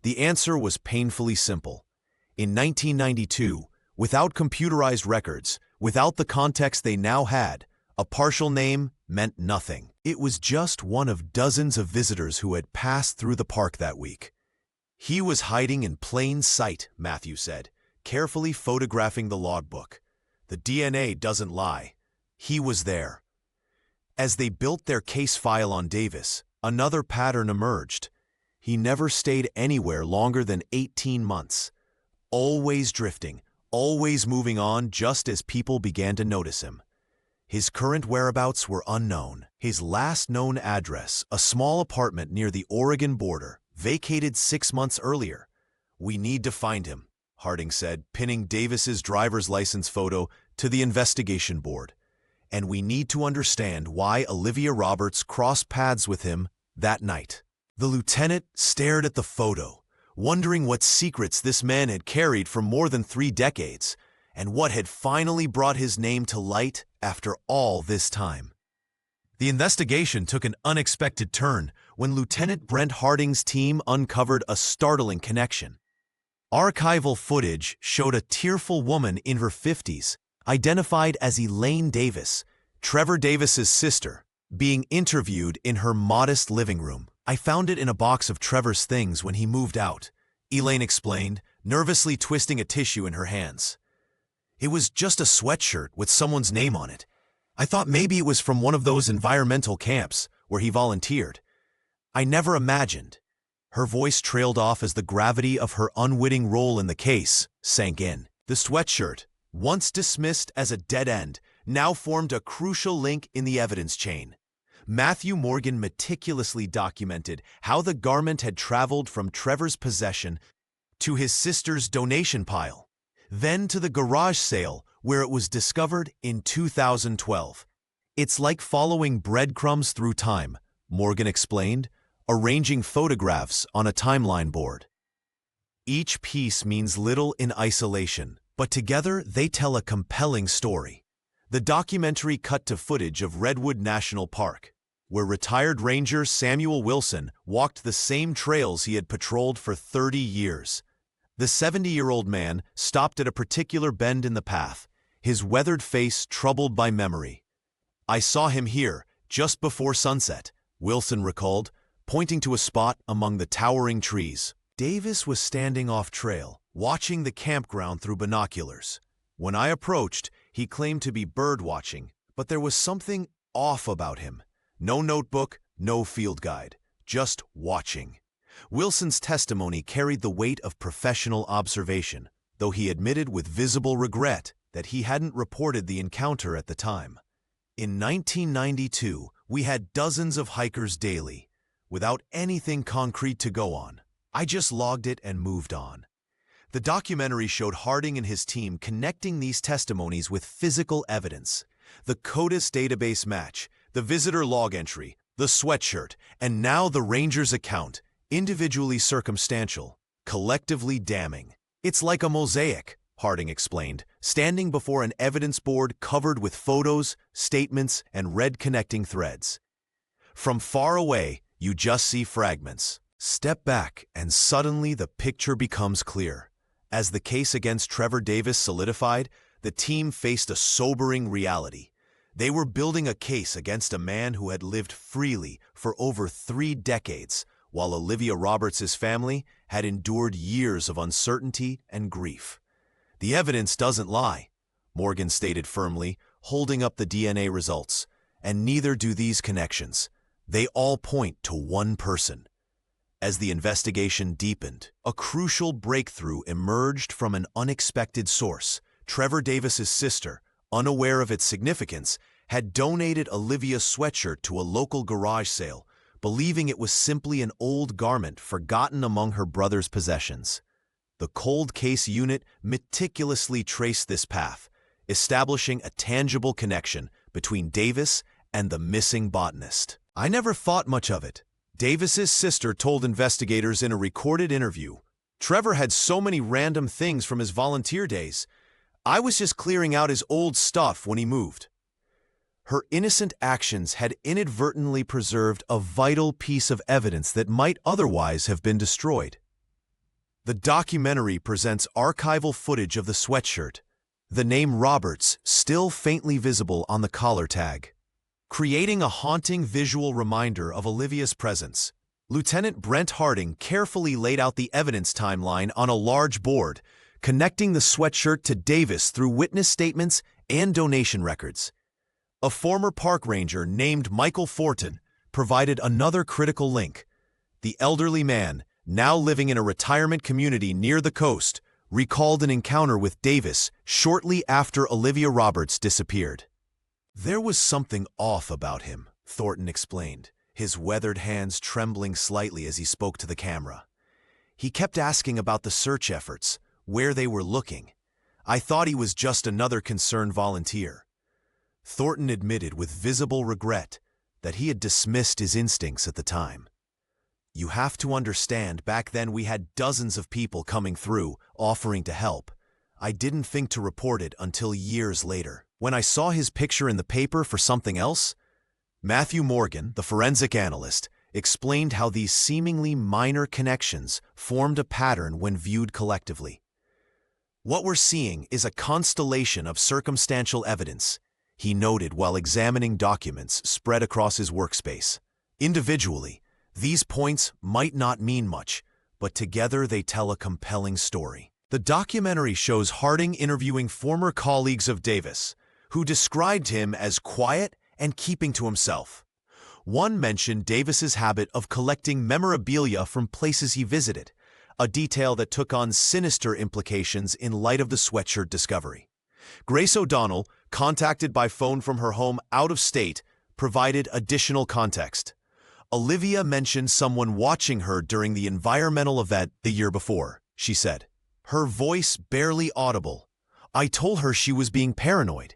The answer was painfully simple. In 1992, without computerized records, without the context they now had, a partial name meant nothing. It was just one of dozens of visitors who had passed through the park that week. "He was hiding in plain sight," Matthew said, carefully photographing the logbook. "The DNA doesn't lie. He was there." As they built their case file on Davis, another pattern emerged. He never stayed anywhere longer than 18 months. Always drifting, always moving on just as people began to notice him. His current whereabouts were unknown. His last known address, a small apartment near the Oregon border, vacated 6 months earlier. "We need to find him," Harding said, pinning Davis's driver's license photo to the investigation board. And we need to understand why Olivia Roberts crossed paths with him that night. The lieutenant stared at the photo, wondering what secrets this man had carried for more than 3 decades, and what had finally brought his name to light after all this time. The investigation took an unexpected turn when Lieutenant Brent Harding's team uncovered a startling connection. Archival footage showed a tearful woman in her 50s, identified as Elaine Davis, Trevor Davis's sister, being interviewed in her modest living room. "I found it in a box of Trevor's things when he moved out," Elaine explained, nervously twisting a tissue in her hands. "It was just a sweatshirt with someone's name on it. I thought maybe it was from one of those environmental camps where he volunteered. I never imagined." Her voice trailed off as the gravity of her unwitting role in the case sank in. The sweatshirt, once dismissed as a dead end, now formed a crucial link in the evidence chain. Matthew Morgan meticulously documented how the garment had traveled from Trevor's possession to his sister's donation pile, then to the garage sale where it was discovered in 2012. "It's like following breadcrumbs through time," Morgan explained, arranging photographs on a timeline board. "Each piece means little in isolation, but together they tell a compelling story." The documentary cut to footage of Redwood National Park, where retired ranger Samuel Wilson walked the same trails he had patrolled for 30 years. The 70-year-old man stopped at a particular bend in the path, his weathered face troubled by memory. "I saw him here just before sunset," Wilson recalled, pointing to a spot among the towering trees. Davis was standing off-trail, watching the campground through binoculars. "When I approached, he claimed to be bird-watching, but there was something off about him. No notebook, no field guide, just watching." Wilson's testimony carried the weight of professional observation, though he admitted with visible regret that he hadn't reported the encounter at the time. "In 1992, we had dozens of hikers daily, without anything concrete to go on. I just logged it and moved on." The documentary showed Harding and his team connecting these testimonies with physical evidence. The CODIS database match, the visitor log entry, the sweatshirt, and now the ranger's account, individually circumstantial, collectively damning. "It's like a mosaic," Harding explained, standing before an evidence board covered with photos, statements, and red connecting threads. "From far away, you just see fragments. Step back, and suddenly the picture becomes clear." As the case against Trevor Davis solidified, the team faced a sobering reality. They were building a case against a man who had lived freely for over 3 decades, while Olivia Roberts' family had endured years of uncertainty and grief. "The evidence doesn't lie," Morgan stated firmly, holding up the DNA results, "and neither do these connections. They all point to one person." As the investigation deepened, a crucial breakthrough emerged from an unexpected source. Trevor Davis's sister, unaware of its significance, had donated Olivia's sweatshirt to a local garage sale, believing it was simply an old garment forgotten among her brother's possessions. The cold case unit meticulously traced this path, establishing a tangible connection between Davis and the missing botanist. "I never thought much of it," Davis's sister told investigators in a recorded interview. "Trevor had so many random things from his volunteer days. I was just clearing out his old stuff when he moved." Her innocent actions had inadvertently preserved a vital piece of evidence that might otherwise have been destroyed. The documentary presents archival footage of the sweatshirt, the name Roberts still faintly visible on the collar tag. Creating a haunting visual reminder of Olivia's presence, Lieutenant Brent Harding carefully laid out the evidence timeline on a large board, connecting the sweatshirt to Davis through witness statements and donation records. A former park ranger named Michael Fortin provided another critical link. The elderly man, now living in a retirement community near the coast, recalled an encounter with Davis shortly after Olivia Roberts disappeared. "There was something off about him," Thornton explained, his weathered hands trembling slightly as he spoke to the camera. "He kept asking about the search efforts, where they were looking. I thought he was just another concerned volunteer. Thornton admitted with visible regret that he had dismissed his instincts at the time. You have to understand, back then we had dozens of people coming through, offering to help. I didn't think to report it until years later, when I saw his picture in the paper for something else. Matthew Morgan, the forensic analyst, explained how these seemingly minor connections formed a pattern when viewed collectively. What we're seeing is a constellation of circumstantial evidence, he noted while examining documents spread across his workspace. Individually, these points might not mean much, but together they tell a compelling story. The documentary shows Harding interviewing former colleagues of Davis, who described him as quiet and keeping to himself. One mentioned Davis's habit of collecting memorabilia from places he visited, a detail that took on sinister implications in light of the sweatshirt discovery. Grace O'Donnell, contacted by phone from her home out of state, provided additional context. Olivia mentioned someone watching her during the environmental event the year before, she said. Her voice barely audible. I told her she was being paranoid.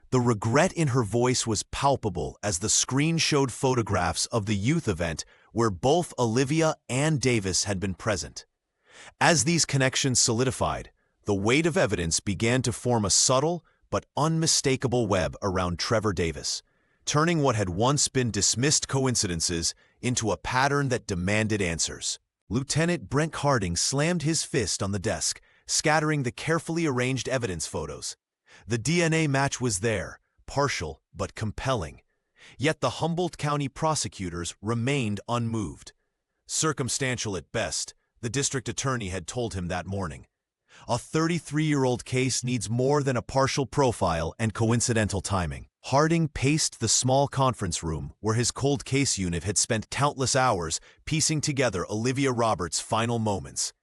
The regret in her voice was palpable as the screen showed photographs of the youth event where both Olivia and Davis had been present. As these connections solidified, the weight of evidence began to form a subtle but unmistakable web around Trevor Davis, turning what had once been dismissed coincidences into a pattern that demanded answers. Lieutenant Brent Harding slammed his fist on the desk, scattering the carefully arranged evidence photos. The DNA match was there, partial but compelling. Yet the Humboldt County prosecutors remained unmoved. Circumstantial at best, the district attorney had told him that morning. A 33-year-old case needs more than a partial profile and coincidental timing. Harding paced the small conference room where his cold case unit had spent countless hours piecing together Olivia Roberts' final moments.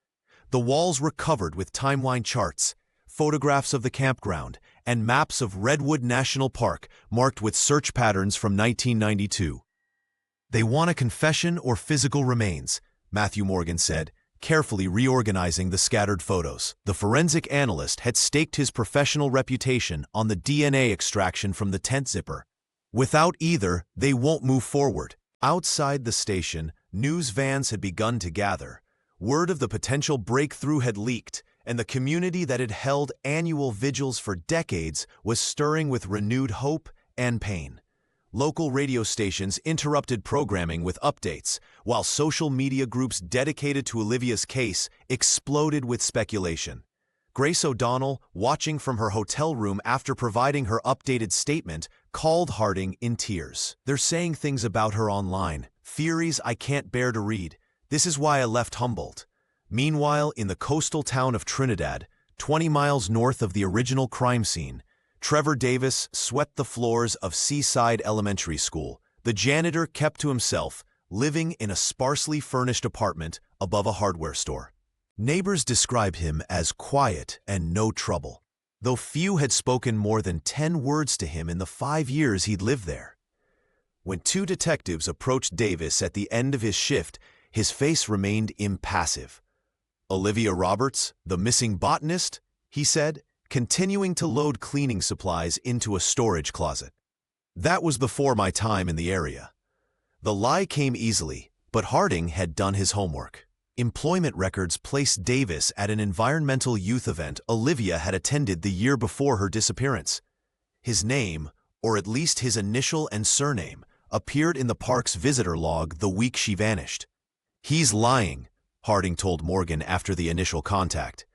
The walls were covered with timeline charts, photographs of the campground, and maps of Redwood National Park marked with search patterns from 1992. They want a confession or physical remains, Matthew Morgan said, carefully reorganizing the scattered photos. The forensic analyst had staked his professional reputation on the DNA extraction from the tent zipper. Without either, they won't move forward. Outside the station, news vans had begun to gather. Word of the potential breakthrough had leaked, and the community that had held annual vigils for decades was stirring with renewed hope and pain. Local radio stations interrupted programming with updates, while social media groups dedicated to Olivia's case exploded with speculation. Grace O'Donnell, watching from her hotel room after providing her updated statement, called Harding in tears. They're saying things about her online, theories I can't bear to read. This is why I left Humboldt. Meanwhile, in the coastal town of Trinidad, 20 miles north of the original crime scene, Trevor Davis swept the floors of Seaside Elementary School. The janitor kept to himself, living in a sparsely furnished apartment above a hardware store. Neighbors describe him as quiet and no trouble, though few had spoken more than 10 words to him in the 5 years he'd lived there. When 2 detectives approached Davis at the end of his shift, his face remained impassive. Olivia Roberts, the missing botanist, he said, continuing to load cleaning supplies into a storage closet. That was before my time in the area. The lie came easily, but Harding had done his homework. Employment records placed Davis at an environmental youth event Olivia had attended the year before her disappearance. His name, or at least his initial and surname, appeared in the park's visitor log the week she vanished. He's lying, Harding told Morgan after the initial contact.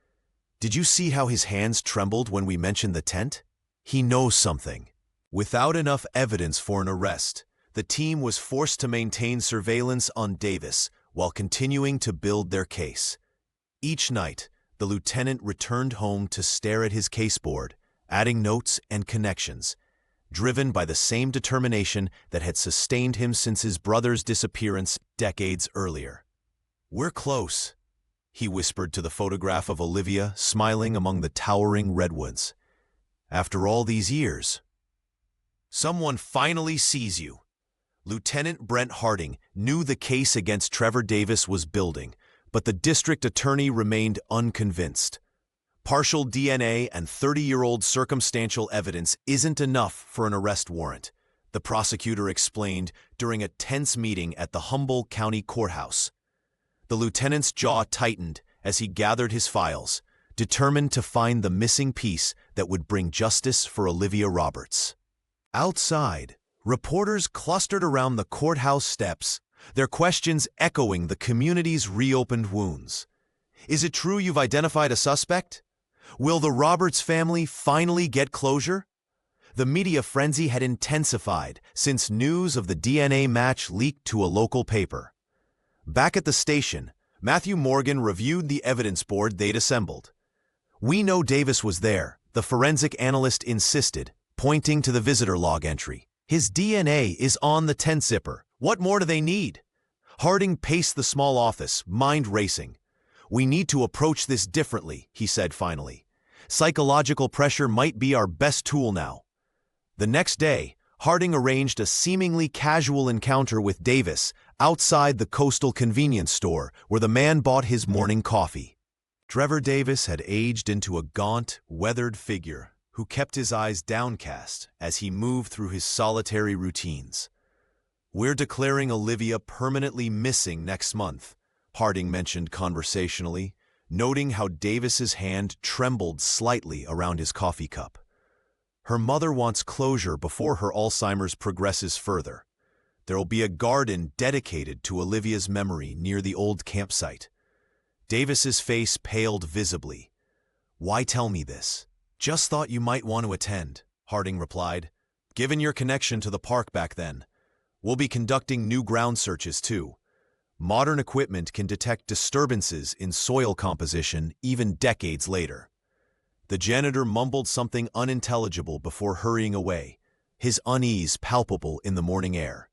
Did you see how his hands trembled when we mentioned the tent? He knows something. Without enough evidence for an arrest, the team was forced to maintain surveillance on Davis while continuing to build their case. Each night, the lieutenant returned home to stare at his caseboard, adding notes and connections, driven by the same determination that had sustained him since his brother's disappearance decades earlier. "We're close," he whispered to the photograph of Olivia smiling among the towering redwoods. "After all these years, someone finally sees you." Lieutenant Brent Harding knew the case against Trevor Davis was building, but the district attorney remained unconvinced. Partial DNA and 30-year-old circumstantial evidence isn't enough for an arrest warrant, the prosecutor explained during a tense meeting at the Humboldt County Courthouse. The lieutenant's jaw tightened as he gathered his files, determined to find the missing piece that would bring justice for Olivia Roberts. Outside, reporters clustered around the courthouse steps, their questions echoing the community's reopened wounds. Is it true you've identified a suspect? Will the Roberts family finally get closure? The media frenzy had intensified since news of the DNA match leaked to a local paper. Back at the station, Matthew Morgan reviewed the evidence board they'd assembled. "We know Davis was there," the forensic analyst insisted, pointing to the visitor log entry. "His DNA is on the tent zipper. What more do they need?" Harding paced the small office, mind racing. "We need to approach this differently," he said finally. "Psychological pressure might be our best tool now." The next day, Harding arranged a seemingly casual encounter with Davis outside the Coastal convenience store where the man bought his morning coffee. Trevor Davis had aged into a gaunt, weathered figure who kept his eyes downcast as he moved through his solitary routines. "We're declaring Olivia permanently missing next month," Harding mentioned conversationally, noting how Davis's hand trembled slightly around his coffee cup. "Her mother wants closure before her Alzheimer's progresses further. There'll be a garden dedicated to Olivia's memory near the old campsite." Davis's face paled visibly. "Why tell me this?" "Just thought you might want to attend," Harding replied. "Given your connection to the park back then. We'll be conducting new ground searches too. Modern equipment can detect disturbances in soil composition even decades later." The janitor mumbled something unintelligible before hurrying away, his unease palpable in the morning air.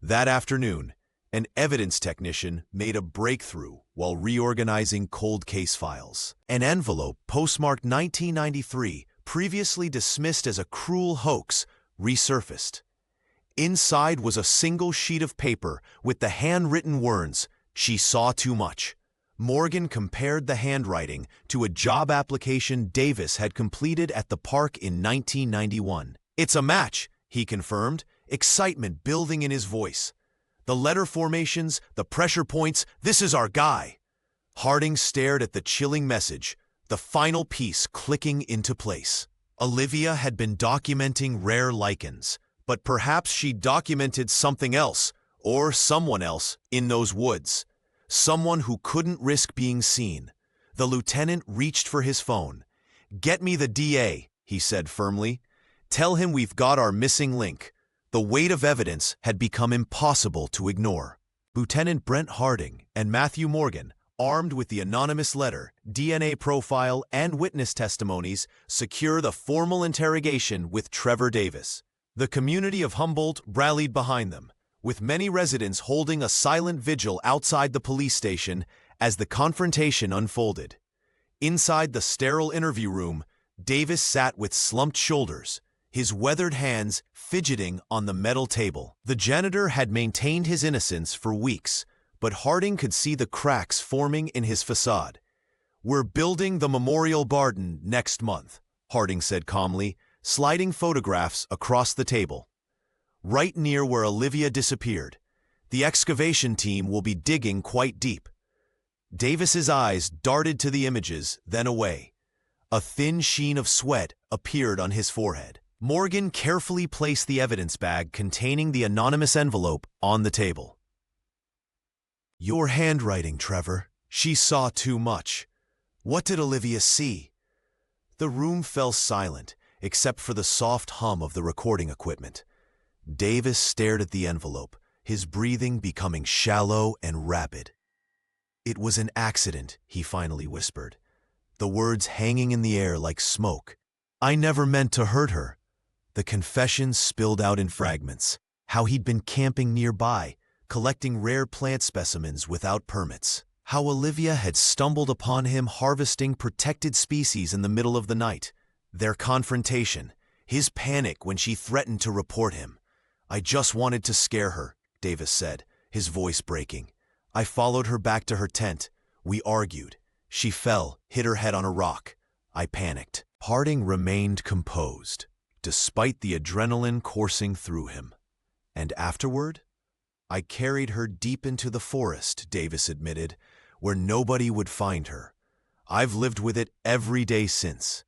That afternoon, an evidence technician made a breakthrough while reorganizing cold case files. An envelope postmarked 1993, previously dismissed as a cruel hoax, resurfaced. Inside was a single sheet of paper with the handwritten words, "She saw too much." Morgan compared the handwriting to a job application Davis had completed at the park in 1991. "It's a match," he confirmed, excitement building in his voice. "The letter formations, the pressure points, this is our guy." Harding stared at the chilling message, the final piece clicking into place. Olivia had been documenting rare lichens, but perhaps she documented something else, or someone else, in those woods. Someone who couldn't risk being seen. The lieutenant reached for his phone. "Get me the DA," he said firmly. "Tell him we've got our missing link." The weight of evidence had become impossible to ignore. Lieutenant Brent Harding and Matthew Morgan, armed with the anonymous letter, DNA profile, and witness testimonies, secure the formal interrogation with Trevor Davis. The community of Humboldt rallied behind them, with many residents holding a silent vigil outside the police station as the confrontation unfolded. Inside the sterile interview room, Davis sat with slumped shoulders, his weathered hands fidgeting on the metal table. The janitor had maintained his innocence for weeks, but Harding could see the cracks forming in his facade. "We're building the memorial garden next month," Harding said calmly, sliding photographs across the table. "Right near where Olivia disappeared. The excavation team will be digging quite deep." Davis's eyes darted to the images, then away. A thin sheen of sweat appeared on his forehead. Morgan carefully placed the evidence bag containing the anonymous envelope on the table. "Your handwriting, Trevor. She saw too much. What did Olivia see?" The room fell silent, except for the soft hum of the recording equipment. Davis stared at the envelope, his breathing becoming shallow and rapid. "It was an accident," he finally whispered, the words hanging in the air like smoke. "I never meant to hurt her." The confession spilled out in fragments, how he'd been camping nearby, collecting rare plant specimens without permits, how Olivia had stumbled upon him harvesting protected species in the middle of the night, their confrontation, his panic when she threatened to report him. "I just wanted to scare her," Davis said, his voice breaking. "I followed her back to her tent. We argued. She fell, hit her head on a rock. I panicked. Harding remained composed, despite the adrenaline coursing through him. And afterward? I carried her deep into the forest, Davis admitted, where nobody would find her. I've lived with it every day since.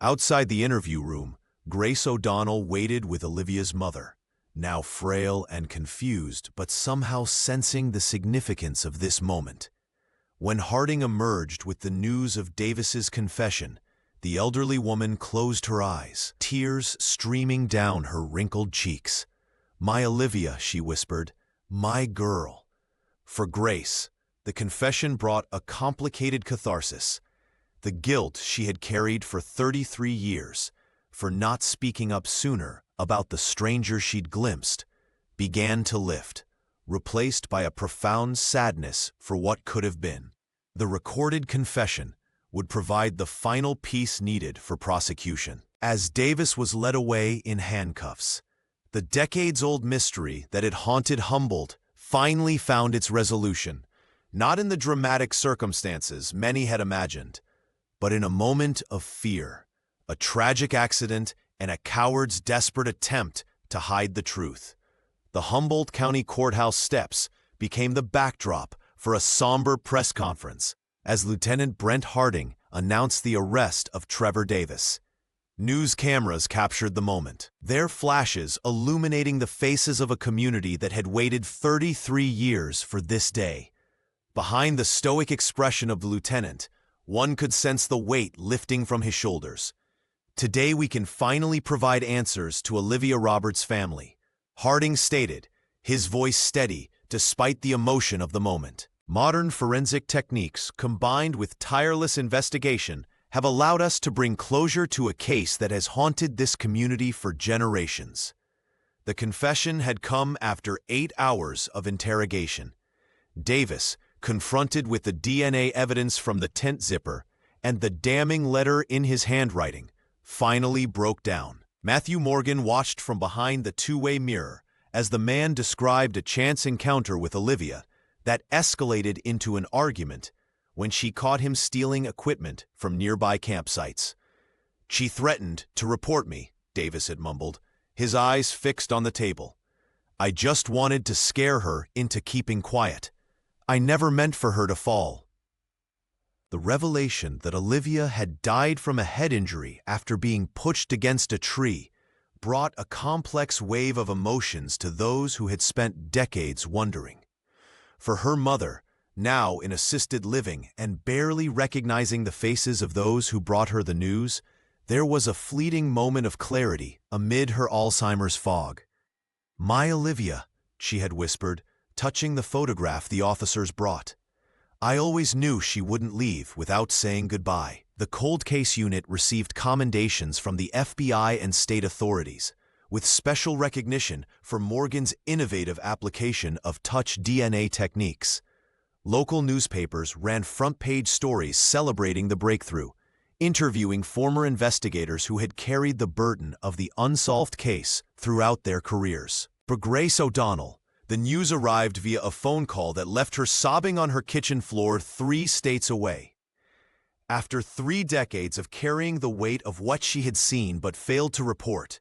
Outside the interview room, Grace O'Donnell waited with Olivia's mother, now frail and confused, but somehow sensing the significance of this moment. When Harding emerged with the news of Davis's confession, the elderly woman closed her eyes, tears streaming down her wrinkled cheeks. "My Olivia," she whispered, "my girl." For Grace, the confession brought a complicated catharsis. The guilt she had carried for 33 years, for not speaking up sooner about the stranger she'd glimpsed, began to lift, replaced by a profound sadness for what could have been. The recorded confession would provide the final piece needed for prosecution. As Davis was led away in handcuffs, the decades-old mystery that had haunted Humboldt finally found its resolution, not in the dramatic circumstances many had imagined, but in a moment of fear, a tragic accident, and a coward's desperate attempt to hide the truth. The Humboldt County Courthouse steps became the backdrop for a somber press conference as Lieutenant Brent Harding announced the arrest of Trevor Davis. News cameras captured the moment, their flashes illuminating the faces of a community that had waited 33 years for this day. Behind the stoic expression of the lieutenant, one could sense the weight lifting from his shoulders. "Today we can finally provide answers to Olivia Roberts' family," Harding stated, his voice steady despite the emotion of the moment. "Modern forensic techniques combined with tireless investigation have allowed us to bring closure to a case that has haunted this community for generations." The confession had come after 8 hours of interrogation. Davis, confronted with the DNA evidence from the tent zipper and the damning letter in his handwriting, finally broke down. Matthew Morgan watched from behind the two-way mirror as the man described a chance encounter with Olivia that escalated into an argument when she caught him stealing equipment from nearby campsites. "She threatened to report me," Davis had mumbled, his eyes fixed on the table. "I just wanted to scare her into keeping quiet. I never meant for her to fall." The revelation that Olivia had died from a head injury after being pushed against a tree brought a complex wave of emotions to those who had spent decades wondering. For her mother, now in assisted living and barely recognizing the faces of those who brought her the news, there was a fleeting moment of clarity amid her Alzheimer's fog. "My Olivia," she had whispered, touching the photograph the officers brought. "I always knew she wouldn't leave without saying goodbye." The cold case unit received commendations from the FBI and state authorities, with special recognition for Morgan's innovative application of touch DNA techniques. Local newspapers ran front-page stories celebrating the breakthrough, interviewing former investigators who had carried the burden of the unsolved case throughout their careers. For Grace O'Donnell, the news arrived via a phone call that left her sobbing on her kitchen floor 3 states away. After 3 decades of carrying the weight of what she had seen but failed to report,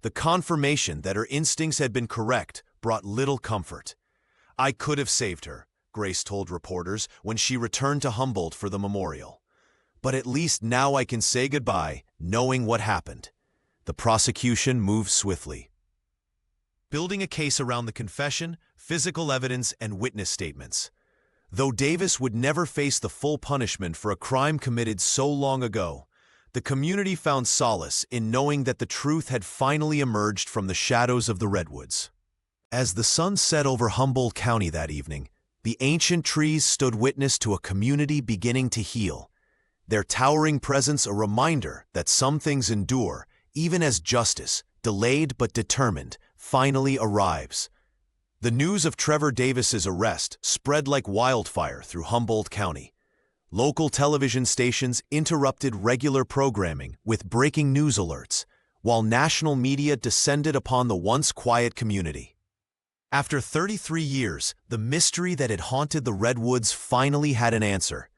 the confirmation that her instincts had been correct brought little comfort. "I could have saved her," Grace told reporters when she returned to Humboldt for the memorial. "But at least now I can say goodbye, knowing what happened." The prosecution moved swiftly, building a case around the confession, physical evidence, and witness statements. Though Davis would never face the full punishment for a crime committed so long ago, the community found solace in knowing that the truth had finally emerged from the shadows of the redwoods. As the sun set over Humboldt County that evening, the ancient trees stood witness to a community beginning to heal, their towering presence a reminder that some things endure, even as justice, delayed but determined, finally arrives. The news of Trevor Davis's arrest spread like wildfire through Humboldt County. Local television stations interrupted regular programming with breaking news alerts, while national media descended upon the once quiet community. After 33 years, the mystery that had haunted the Redwoods finally had an answer.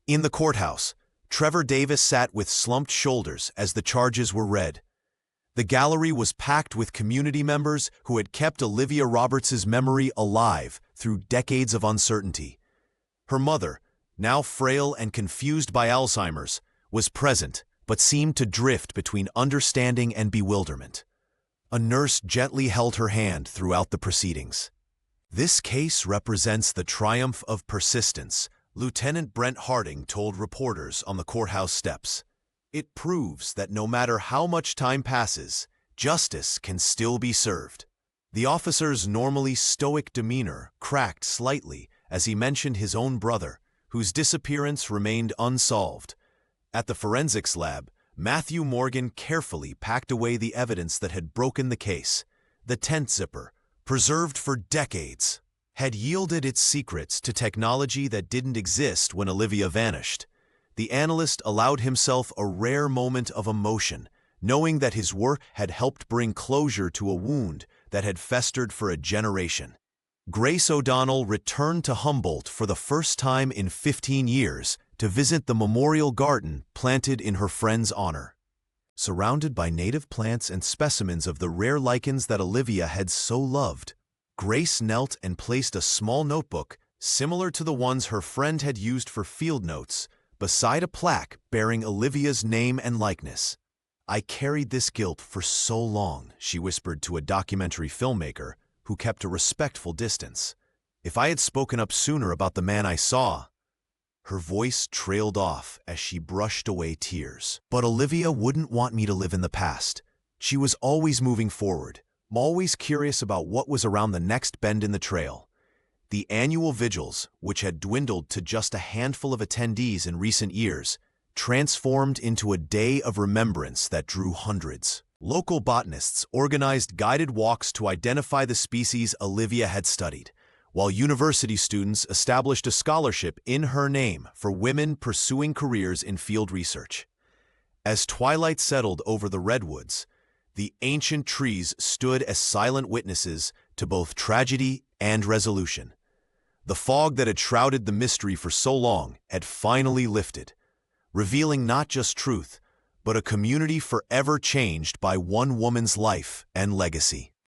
In the courthouse, Trevor Davis sat with slumped shoulders as the charges were read. The gallery was packed with community members who had kept Olivia Roberts's memory alive through decades of uncertainty. Her mother, now frail and confused by Alzheimer's, was present but seemed to drift between understanding and bewilderment. A nurse gently held her hand throughout the proceedings. "This case represents the triumph of persistence," Lieutenant Brent Harding told reporters on the courthouse steps. "It proves that no matter how much time passes, justice can still be served." The officer's normally stoic demeanor cracked slightly as he mentioned his own brother, whose disappearance remained unsolved. At the forensics lab, Matthew Morgan carefully packed away the evidence that had broken the case. The tent zipper, preserved for decades, had yielded its secrets to technology that didn't exist when Olivia vanished. The analyst allowed himself a rare moment of emotion, knowing that his work had helped bring closure to a wound that had festered for a generation. Grace O'Donnell returned to Humboldt for the first time in 15 years to visit the memorial garden planted in her friend's honor. Surrounded by native plants and specimens of the rare lichens that Olivia had so loved, Grace knelt and placed a small notebook, similar to the ones her friend had used for field notes, beside a plaque bearing Olivia's name and likeness. "I carried this guilt for so long," she whispered to a documentary filmmaker who kept a respectful distance. "If I had spoken up sooner about the man I saw—" Her voice trailed off as she brushed away tears. "But Olivia wouldn't want me to live in the past. She was always moving forward, always curious about what was around the next bend in the trail." The annual vigils, which had dwindled to just a handful of attendees in recent years, transformed into a day of remembrance that drew hundreds. Local botanists organized guided walks to identify the species Olivia had studied, while university students established a scholarship in her name for women pursuing careers in field research. As twilight settled over the redwoods, the ancient trees stood as silent witnesses to both tragedy and resolution. The fog that had shrouded the mystery for so long had finally lifted, revealing not just truth, but a community forever changed by one woman's life and legacy.